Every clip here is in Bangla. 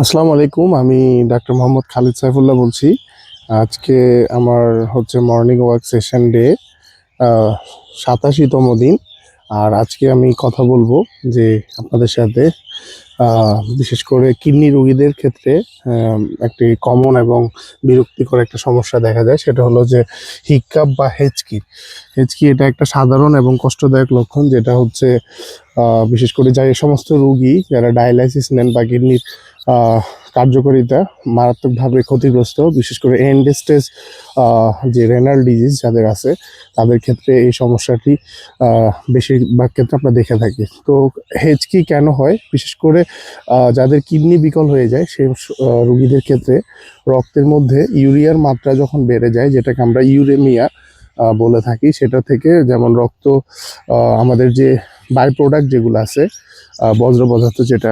আসসালামু আলাইকুম। আমি ডাক্তার মোহাম্মদ খালিদ সাইফুল্লাহ বলছি। আজকে আমার হচ্ছে মর্নিং ওয়াক সেশন ডে 87তম দিন। আর আজকে আমি কথা বলবো যে আপনাদের সাথে বিশেষ করে কিডনি রোগীদের ক্ষেত্রে একটি কমন এবং বিরক্তিকর একটা সমস্যা দেখা যায়, সেটা হলো যে হিক্কাপ বা হেঁচকি। হেঁচকি এটা একটা সাধারণ এবং কষ্টদায়ক লক্ষণ, যেটা হচ্ছে বিশেষ করে এই সমস্ত রোগী যারা ডায়ালাইসিস নেন বা কিডনির কার্যকারিতা মারাত্মকভাবে ক্ষতিগ্রস্ত, বিশেষ করে এন্ড স্টেজ যে রেনাল ডিজিজ যাদের আছে তাদের ক্ষেত্রে এই সমস্যাটি বেশিরভাগ ক্ষেত্রে আমরা দেখে থাকি। তো হেঁচকি কেন হয়? বিশেষ করে যাদের কিডনি বিকল হয়ে যায় সেই রোগীদের ক্ষেত্রে রক্তের মধ্যে ইউরিয়ার মাত্রা যখন বেড়ে যায়, যেটাকে আমরা ইউরেমিয়া বলে থাকি, সেটা থেকে যেমন রক্ত আমাদের যে বাই প্রোডাক্ট যেগুলো আছে বজ্র পদার্থ, যেটা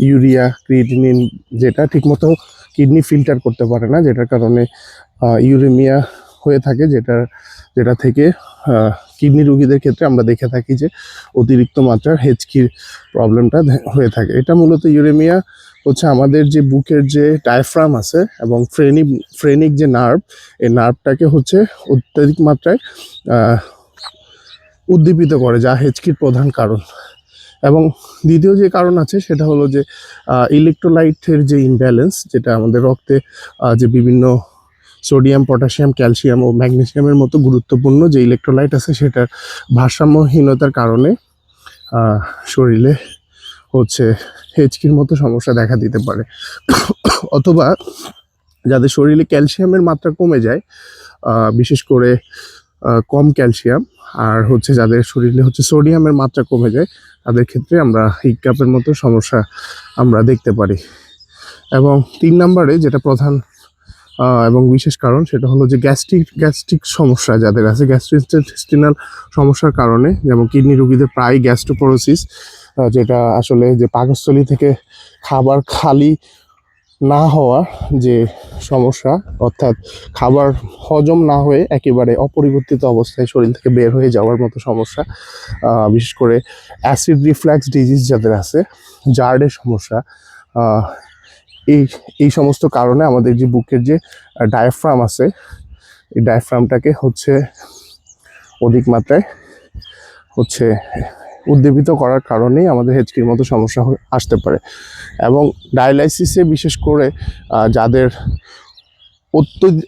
ইউরিয়া, ক্রিয়েটিনিন, যেটা ঠিকমতো কিডনি ফিল্টার করতে পারে না, যেটার কারণে ইউরেমিয়া হয়ে থাকে, যেটা থেকে কিডনি রোগীদের ক্ষেত্রে আমরা দেখে থাকি যে অতিরিক্ত মাত্রার হেঁচকির প্রবলেমটা হয়ে থাকে। এটা মূলত ইউরেমিয়া হচ্ছে আমাদের যে বুকের যে ডায়াফ্রাম আছে এবং ফ্রেনিক যে নার্ভ, এই নার্ভটাকে হচ্ছে অত্যাধিক মাত্রায় উদ্দীপিত করে, যা হেঁচকির প্রধান কারণ। এবং দ্বিতীয় যে কারণ আছে সেটা হলো যে ইলেকট্রোলাইটের যে ইমব্যালেন্স, যেটা আমাদের রক্তে যে বিভিন্ন সোডিয়াম, পটাশিয়াম, ক্যালসিয়াম ও ম্যাগনেসিয়ামের মতো গুরুত্বপূর্ণ যে ইলেকট্রোলাইট আছে সেটার ভারসাম্যহীনতার কারণে শরীরে হচ্ছে হেঁচকির মতো সমস্যা দেখা দিতে পারে। অথবা যাদের শরীরে ক্যালসিয়ামের মাত্রা কমে যায়, বিশেষ করে কম ক্যালসিয়াম, আর হচ্ছে যাদের শরীরে হচ্ছে সোডিয়ামের মাত্রা কমে যায়, তাদের ক্ষেত্রে আমরা হিক্কাপের মতো সমস্যা আমরা দেখতে পারি। এবং 3 নম্বরে যেটা প্রধান এবং বিশেষ কারণ, সেটা হলো যে গ্যাস্ট্রিক সমস্যা যাদের আছে, গ্যাস্ট্রোইন্টেস্টিনাল সমস্যার কারণে, যেমন কিডনি রোগীদের প্রায় গ্যাস্ট্রোপোরোসিস, যেটা আসলে যে পাকস্থলী থেকে খাবার খালি না হওয়া যে সমস্যা, অর্থাৎ খাবার হজম না হয়ে একেবারে অপরিবর্তিত অবস্থায় শরীর থেকে বের হয়ে যাওয়ার মতো সমস্যা, বিশেষ করে অ্যাসিড রিফ্লাক্স ডিজিজ যাদের আছে, জার্ডের সমস্যা, এই এই সমস্ত কারণে আমাদের যে বুকের যে ডায়াফ্রাম আছে, এই ডায়াফ্রামটাকে হচ্ছে অধিক মাত্রায় হচ্ছে উদ্দীপিত করার কারণেই আমাদের হেঁচকির মতো সমস্যা আসতে পারে। এবং ডায়ালাইসিসে বিশেষ করে যাদের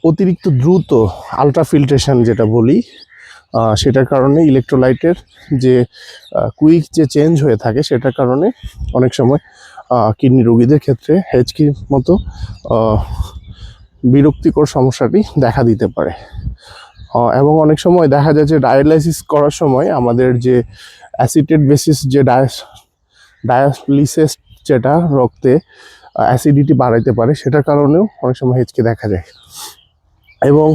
অতিরিক্ত দ্রুত আলট্রাফিল্ট্রেশন যেটা বলি, সেটার কারণে ইলেকট্রোলাইটের যে কুইক যে চেঞ্জ হয়ে থাকে, সেটার কারণে অনেক সময় কিডনি রোগীদের ক্ষেত্রে হেঁচকির মতো বিরক্তিকর সমস্যাটি দেখা দিতে পারে। এবং অনেক সময় দেখা যায় যে ডায়ালাইসিস করার সময় আমাদের যে অ্যাসিটেট বেসিস যে ডায়ালিসিস, যেটা রক্তে অ্যাসিডিটি বাড়াইতে পারে, সেটার কারণেও অনেক সময় হেঁচকি দেখা যায়। এবং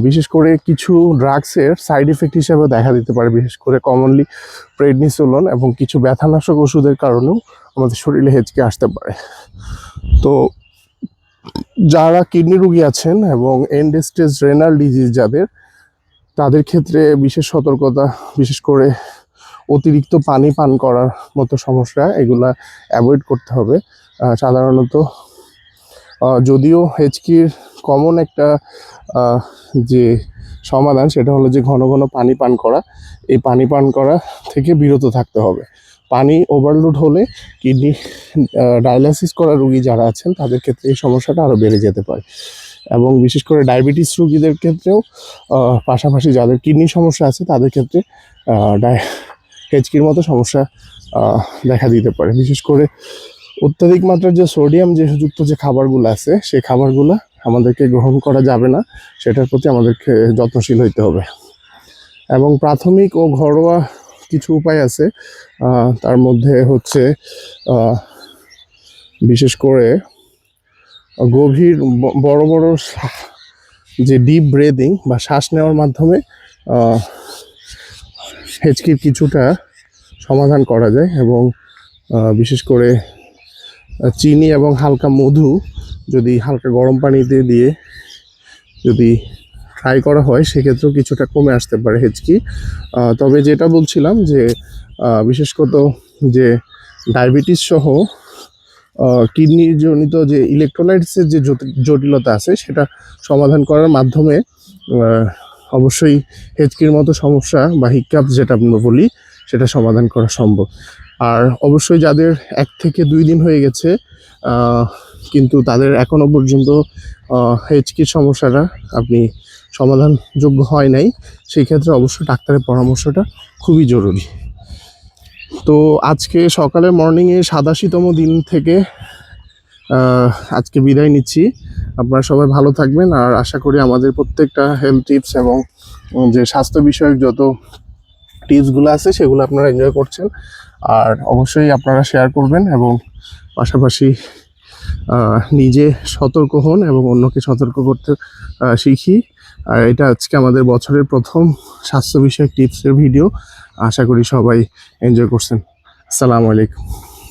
বিশেষ করে কিছু ড্রাগসের সাইড ইফেক্ট হিসেবে দেখা দিতে পারে, বিশেষ করে কমনলি প্রেডনিসোলন এবং কিছু ব্যথানাশক ওষুধের কারণেও আমাদের শরীরে হেঁচকি আসতে পারে। তো যারা কিডনি রোগী আছেন এবং এন্ড স্টেজ রেনাল ডিজিজ যাদের, তাদের ক্ষেত্রে বিশেষ সতর্কতা, বিশেষ করে অতিরিক্ত পানি পান করার মতো সমস্যা, এগুলা অ্যাভয়েড করতে হবে। সাধারণত যদিও হেঁচকির কমন একটা যে সমাধান, সেটা হলো যে ঘন ঘন পানি পান করা। এই পানি পান করা থেকে বিরত থাকতে হবে। পানি ওভারলোড হলে কিডনি ডায়ালাইসিস করা রোগী যারা আছেন তাদের ক্ষেত্রে এই সমস্যাটা আরও বেড়ে যেতে পারে। এবং বিশেষ করে ডায়াবেটিস রোগীদের ক্ষেত্রেও, পাশাপাশি যাদের কিডনি সমস্যা আছে তাদের ক্ষেত্রে হেঁচকির মতো সমস্যা দেখা দিতে পারে। বিশেষ করে অত্যাধিক মাত্রার যে সোডিয়াম যে যুক্ত যে খাবারগুলো আছে, সেই খাবারগুলো আমাদেরকে গ্রহণ করা যাবে না, সেটার প্রতি আমাদেরকে যত্নশীল হইতে হবে। এবং প্রাথমিক ও ঘরোয়া কিছু উপায় আছে, তার মধ্যে হচ্ছে বিশেষ করে গভীর বড় বড় যে ডিপ ব্রেদিং বা শ্বাস নেওয়ার মাধ্যমে হেঁচকির কিছুটা সমাধান করা যায়। এবং বিশেষ করে চিনি এবং হালকা মধু যদি হালকা গরম পানিতে দিয়ে যদি ট্রাই করা হয়, সেক্ষেত্রেও কিছুটা কমে আসতে পারে হেঁচকি। তবে যেটা বলছিলাম যে বিশেষত যে ডায়াবেটিস সহ কিডনি জনিত যে ইলেকট্রোলাইটসের যে জটিলতা আছে সেটা সমাধান করার মাধ্যমে অবশ্যই হেঁচকির মতো সমস্যা বা হিকআপ যেটা আমরা বলি সেটা সমাধান করা সম্ভব। আর অবশ্যই যাদের 1 থেকে 2 দিন হয়ে গেছে কিন্তু তাদের এখনও পর্যন্ত হেঁচকির সমস্যাটা আপনি সমাধানযোগ্য হয় নাই, সেই ক্ষেত্রে অবশ্যই ডাক্তারের পরামর্শটা খুবই জরুরি। তো আজকে সকালে মর্নিংয়ে 87তম দিন থেকে আজকে বিদায় নিচ্ছি। আপনারা সবাই ভালো থাকবেন, আর আশা করি আমাদের প্রত্যেকটা হেলথ টিপস এবং যে স্বাস্থ্য বিষয়ক যত টিপসগুলো আছে সেগুলো আপনারা এনজয় করছেন। আর অবশ্যই আপনারা শেয়ার করবেন এবং পাশাপাশি নিজে সতর্ক হন এবং অন্যকে সতর্ক করতে শিখি। আর এটা আজকে আমাদের বছরের প্রথম স্বাস্থ্য বিষয়ক টিপসের ভিডিও। আশা করি সবাই এনজয় করছেন। আসসালামু আলাইকুম।